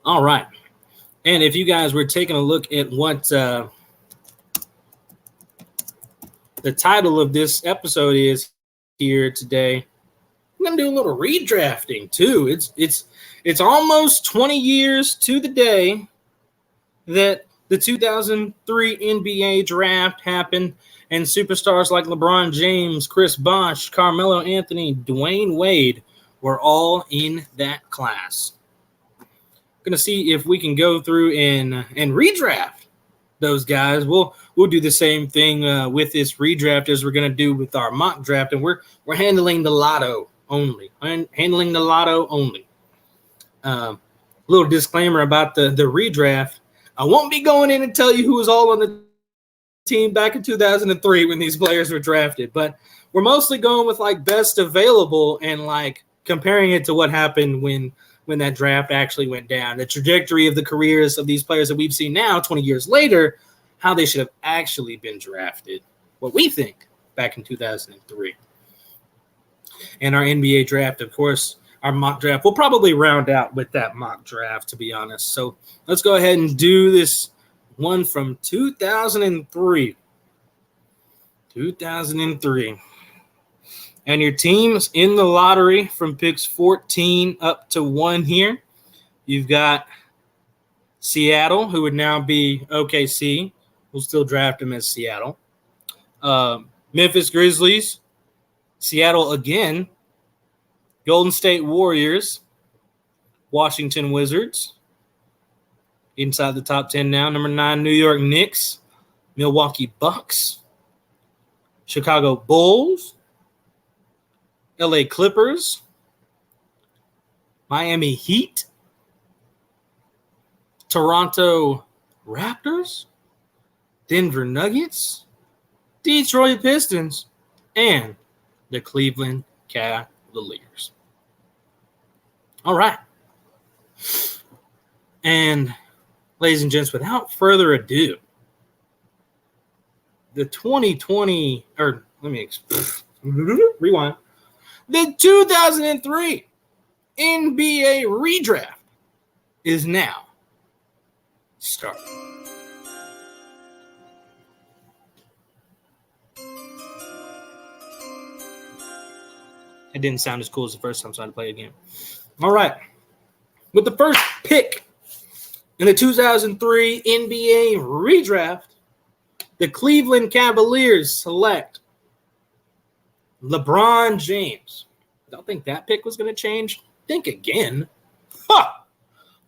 All right. And if you guys were taking a look at what the title of this episode is here today, I'm going to do a little redrafting too. It's almost 20 years to the day that the 2003 NBA draft happened, and superstars like LeBron James, Chris Bosh, Carmelo Anthony, Dwayne Wade were all in that class. Going to see if we can go through and redraft those guys. We'll do the same thing with this redraft as we're going to do with our mock draft, and we're handling the lotto only. Handling the lotto only. Little disclaimer about the redraft. I won't be going in and tell you who was all on the team back in 2003 when these players were drafted, but we're mostly going with like best available and like comparing it to what happened when that draft actually went down, the trajectory of the careers of these players that we've seen now 20 years later, how they should have actually been drafted, what we think back in 2003. And our NBA draft, of course, our mock draft, we'll probably round out with that mock draft, to be honest. So let's go ahead and do this one from 2003. 2003. And your teams in the lottery from picks 14 up to 1 here. You've got Seattle, who would now be OKC. We'll still draft them as Seattle. Memphis Grizzlies. Seattle again. Golden State Warriors. Washington Wizards. Inside the top 10 now. Number 9, New York Knicks. Milwaukee Bucks. Chicago Bulls. LA Clippers, Miami Heat, Toronto Raptors, Denver Nuggets, Detroit Pistons, and the Cleveland Cavaliers. All right. And ladies and gents, without further ado, the 2020, or let me rewind. The 2003 NBA ReDraft is now starting. It didn't sound as cool as the first time, so I had to play it again. All right. With the first pick in the 2003 NBA ReDraft, the Cleveland Cavaliers select LeBron James. I don't think that pick was going to change. Think again.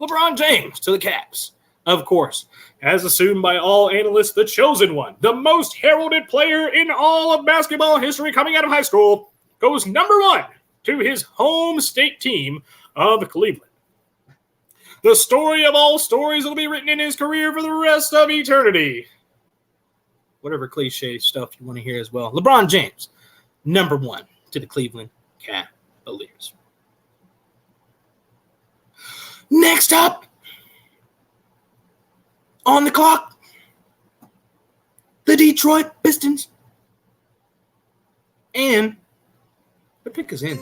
LeBron James to the Cavs. Of course, as assumed by all analysts, the chosen one, the most heralded player in all of basketball history coming out of high school, goes number 1 to his home state team of Cleveland. The story of all stories will be written in his career for the rest of eternity. Whatever cliche stuff you want to hear as well. LeBron James. Number 1 to the Cleveland Cavaliers. Next up, on the clock, the Detroit Pistons. And the pick is in.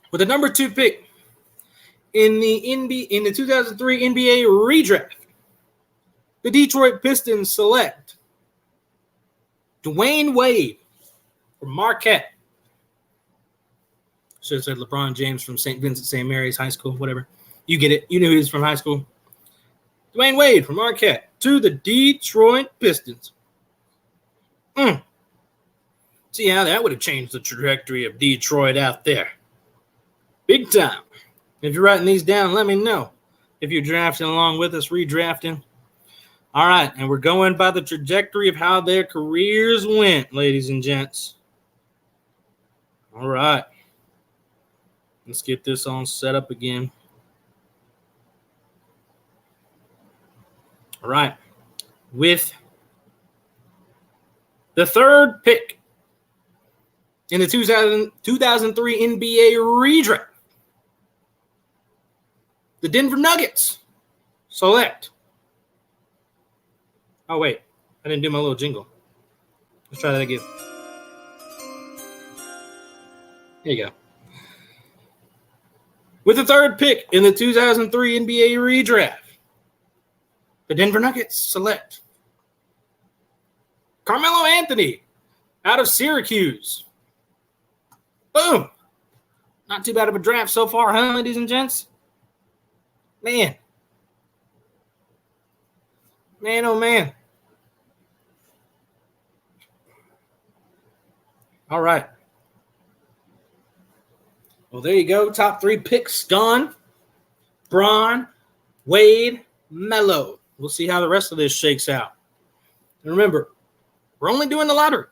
With the number 2 pick, in the 2003 NBA ReDraft, the Detroit Pistons select Dwayne Wade from Marquette. Should have said LeBron James from St. Vincent St. Mary's High School, whatever. You get it. You knew he was from high school. Dwayne Wade from Marquette to the Detroit Pistons. See how that would have changed the trajectory of Detroit out there. Big time. If you're writing these down, let me know. If you're drafting along with us, redrafting. All right, and we're going by the trajectory of how their careers went, ladies and gents. All right. Let's get this on set up again. All right. With the third pick in the 2003 NBA ReDraft, the Denver Nuggets select. Oh, wait. I didn't do my little jingle. Let's try that again. There you go. With the third pick in the 2003 NBA ReDraft, the Denver Nuggets select Carmelo Anthony out of Syracuse. Boom. Not too bad of a draft so far, huh, ladies and gents? Man. Man, oh, man. All right. Well, there you go. Top 3 picks gone. Bron, Wade, Melo. We'll see how the rest of this shakes out. And remember, we're only doing the lottery.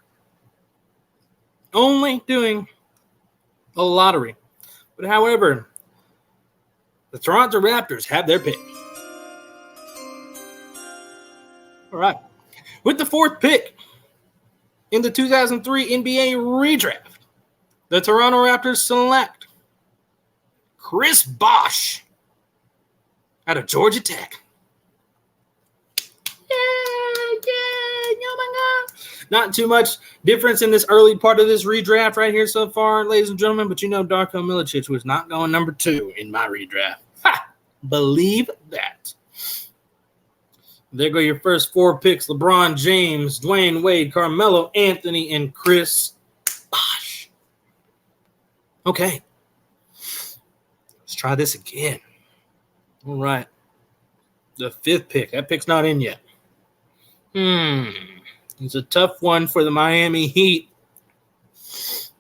Only doing a lottery. But however, the Toronto Raptors have their pick. All right. With the 4th pick in the 2003 NBA ReDraft, the Toronto Raptors select Chris Bosh out of Georgia Tech. Oh my God. Not too much difference in this early part of this redraft right here so far, ladies and gentlemen, but you know Darko Milicic was not going number 2 in my redraft. Ha! Believe that. There go your first 4 picks: LeBron James, Dwayne Wade, Carmelo Anthony, and Chris Bosh. Okay. Let's try this again. All right. The 5th pick. That pick's not in yet. It's a tough one for the Miami Heat.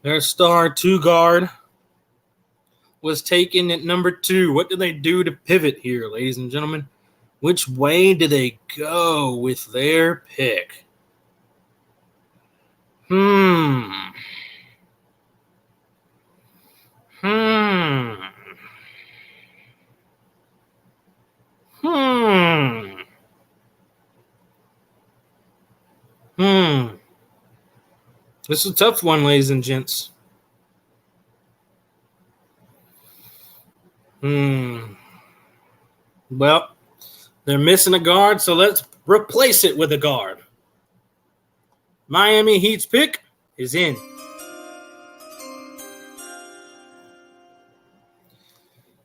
Their star 2 guard was taken at number 2. What do they do to pivot here, ladies and gentlemen? Which way do they go with their pick? This is a tough one, ladies and gents. Well, they're missing a guard, so let's replace it with a guard. Miami Heat's pick is in.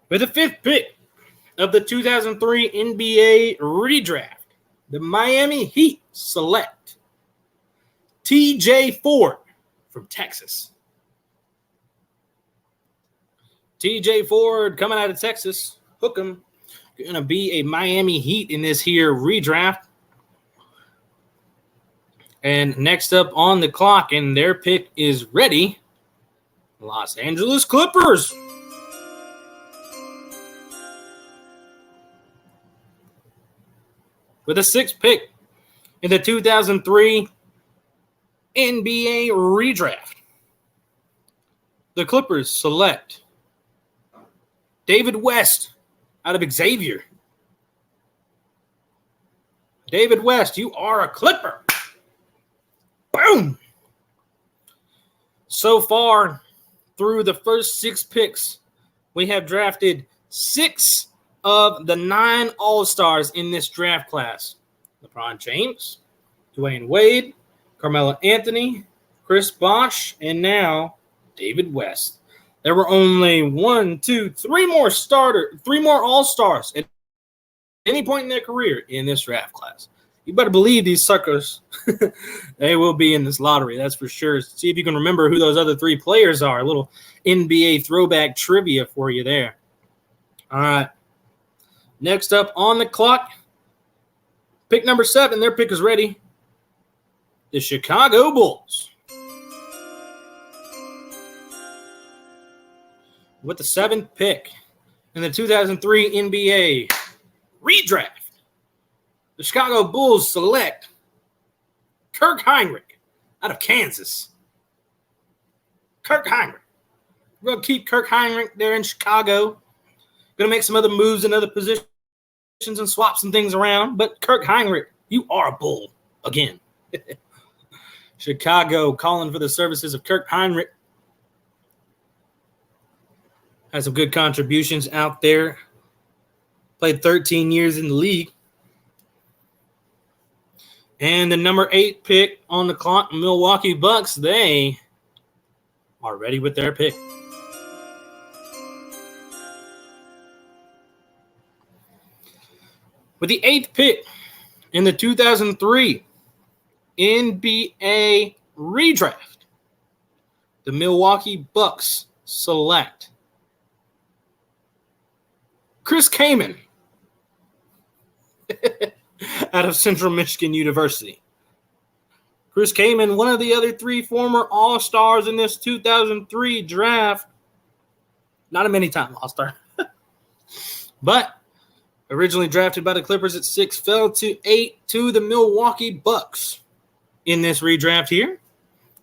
With the 5th pick of the 2003 NBA ReDraft, the Miami Heat select TJ Ford from Texas. TJ Ford coming out of Texas. Hook 'em. Going to be a Miami Heat in this here redraft. And next up on the clock, and their pick is ready, Los Angeles Clippers. With the 6th pick in the 2003 NBA ReDraft, the Clippers select David West out of Xavier. David West, you are a Clipper. Boom. So far, through the first 6 picks, we have drafted 6 of the 9 All-Stars in this draft class. LeBron James, Dwayne Wade, Carmelo Anthony, Chris Bosh, and now David West. There were only 3 more All-Stars at any point in their career in this draft class. You better believe these suckers, they will be in this lottery, that's for sure. See if you can remember who those other 3 players are. A little NBA throwback trivia for you there. All right. Next up on the clock, pick number 7. Their pick is ready. The Chicago Bulls. With the 7th pick in the 2003 NBA ReDraft, the Chicago Bulls select Kirk Hinrich out of Kansas. Kirk Hinrich. We're going to keep Kirk Hinrich there in Chicago. Going to make some other moves in other positions and swap some things around. But Kirk Hinrich, you are a Bull again. Chicago calling for the services of Kirk Hinrich. Has some good contributions out there. Played 13 years in the league. And the number 8 pick on the clock, Milwaukee Bucks, they are ready with their pick. With the 8th pick in the 2003 NBA ReDraft, the Milwaukee Bucks select Chris Kaman out of Central Michigan University. Chris Kaman, one of the other 3 former All-Stars in this 2003 draft. Not a many-time All-Star. But originally drafted by the Clippers at 6, fell to 8 to the Milwaukee Bucks in this redraft here.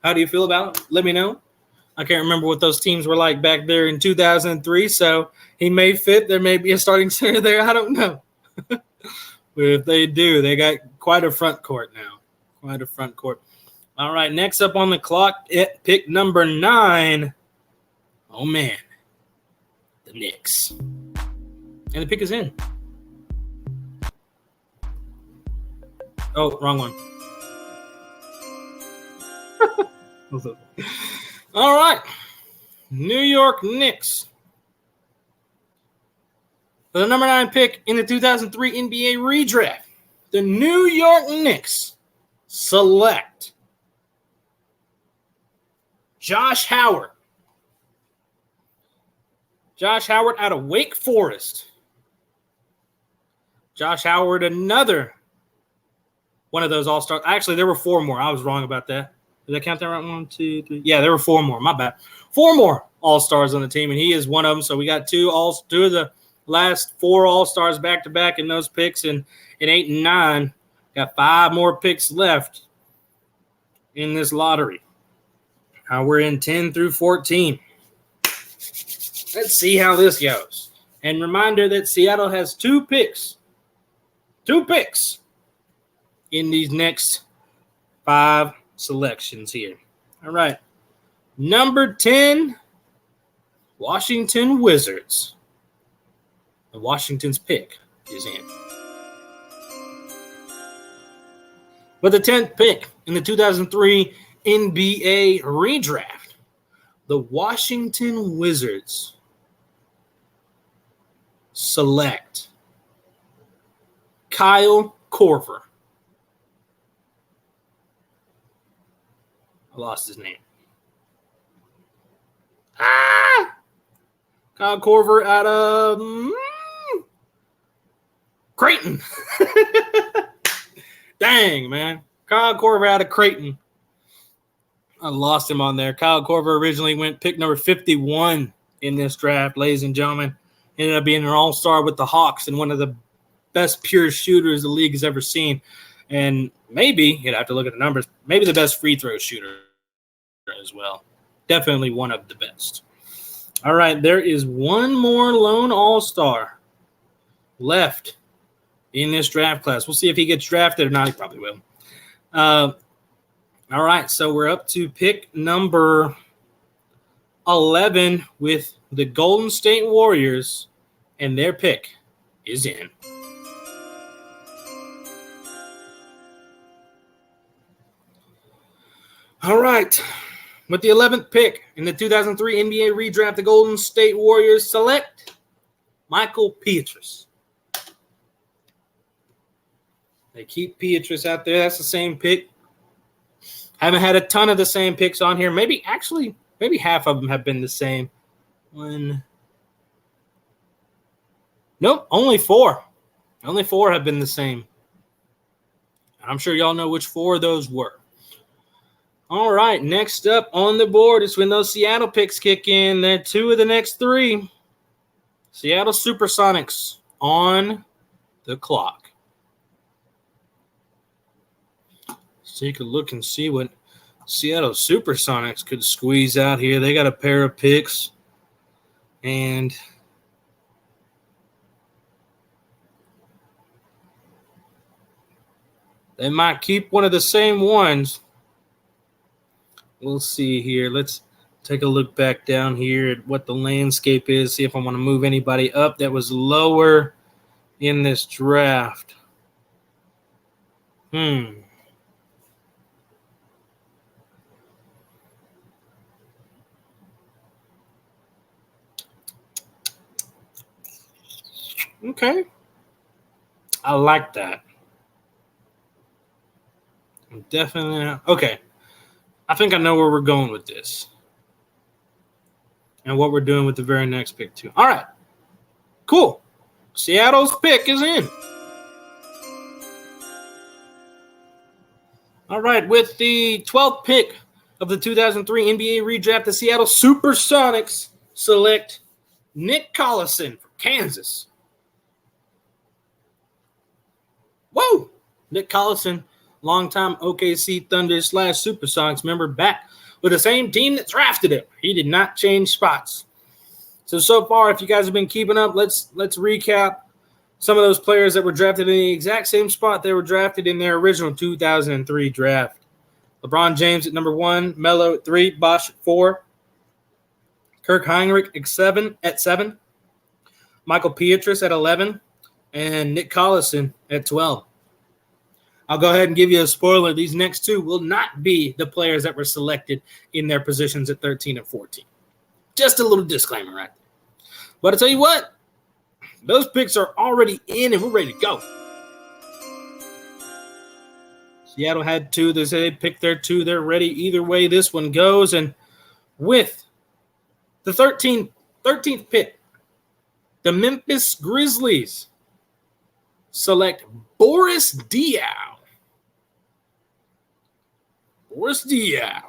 How do you feel about it? Let me know. I can't remember what those teams were like back there in 2003, so he may fit. There may be a starting center there. I don't know. But if they do, they got quite a front court now. Quite a front court. All right, next up on the clock at pick number 9. Oh, man. The Knicks. And the pick is in. Oh, wrong one. All right. New York Knicks. For the number 9 pick in the 2003 NBA redraft, the New York Knicks select Josh Howard. Josh Howard out of Wake Forest. Josh Howard, another one of those All-Stars. Actually, there were 4 more. I was wrong about that. Did I count that right? 1, 2, 3. Yeah, there were 4 more. My bad. 4 more All-Stars on the team, and he is one of them. So we got 2 of the last 4 All-Stars back-to-back in those picks. And in 8 and 9, got 5 more picks left in this lottery. Now we're in 10 through 14. Let's see how this goes. And reminder that Seattle has 2 picks. 2 picks in these next 5 selections here. All right. Number 10, Washington Wizards. The Washington's pick is in. With the 10th pick in the 2003 NBA redraft, the Washington Wizards select Kyle Korver. I lost his name. Kyle Korver out of Creighton. Dang, man. Kyle Korver out of Creighton. I lost him on there. Kyle Korver originally went pick number 51 in this draft, ladies and gentlemen. Ended up being an all-star with the Hawks and one of the best pure shooters the league has ever seen. And maybe, you'd have to look at the numbers, maybe the best free throw shooter as well. Definitely one of the best. All right, there is one more lone all-star left in this draft class. We'll see if he gets drafted or not. He probably will. All right, so we're up to pick number 11 with the Golden State Warriors, and their pick is in. All right, with the 11th pick in the 2003 NBA redraft, the Golden State Warriors select Michael Pietrus. They keep Pietrus out there. That's the same pick. Haven't had a ton of the same picks on here. Maybe half of them have been the same. Nope, only 4. Only 4 have been the same. I'm sure y'all know which 4 of those were. All right, next up on the board is when those Seattle picks kick in. They're 2 of the next 3. Seattle Supersonics on the clock. Let's take a look and see what Seattle Supersonics could squeeze out here. They got a pair of picks, and they might keep one of the same ones. We'll see here. Let's take a look back down here at what the landscape is, see if I want to move anybody up that was lower in this draft. They Okay. I like that. Definitely. Okay. I think I know where we're going with this and what we're doing with the very next pick, too. All right. Cool. Seattle's pick is in. All right. With the 12th pick of the 2003 NBA redraft, the Seattle Supersonics select Nick Collison from Kansas. Whoa! Nick Collison, longtime OKC Thunder / Supersonics member, back with the same team that drafted him. He did not change spots. So far, if you guys have been keeping up, let's recap some of those players that were drafted in the exact same spot they were drafted in their original 2003 draft. LeBron James at number 1, Melo at 3, Bosh at 4, Kirk Heinrich at 7, Michael Pietrus at 11, and Nick Collison at 12. I'll go ahead and give you a spoiler. These next two will not be the players that were selected in their positions at 13 and 14. Just a little disclaimer right there. But I'll tell you what, those picks are already in and we're ready to go. Seattle had 2. They picked their 2. They're ready either way this one goes. And with the 13th pick, the Memphis Grizzlies select Boris Diaw. Boris Diaw.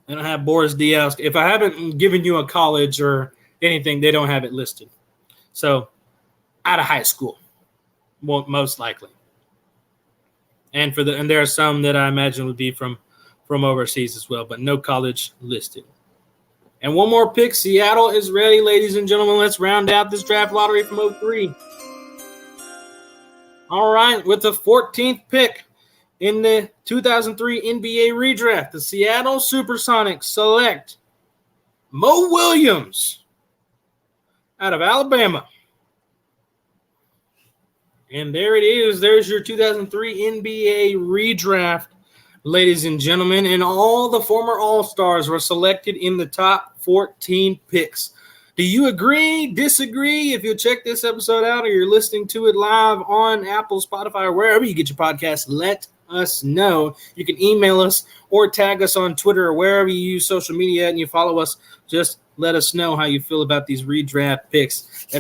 They don't have Boris Diaw. If I haven't given you a college or anything, they don't have it listed. So, out of high school, most likely. And there are some that I imagine would be from overseas as well, but no college listed. And one more pick. Seattle is ready, ladies and gentlemen. Let's round out this draft lottery from 03. All right, with the 14th pick in the 2003 NBA redraft, the Seattle Supersonics select Mo Williams out of Alabama. And there it is. There's your 2003 NBA redraft, ladies and gentlemen. And all the former All-Stars were selected in the top 14 picks. Do you agree, disagree? If you'll check this episode out or you're listening to it live on Apple, Spotify, or wherever you get your podcast, let us know. You can email us or tag us on Twitter or wherever you use social media and you follow us. Just let us know how you feel about these redraft picks.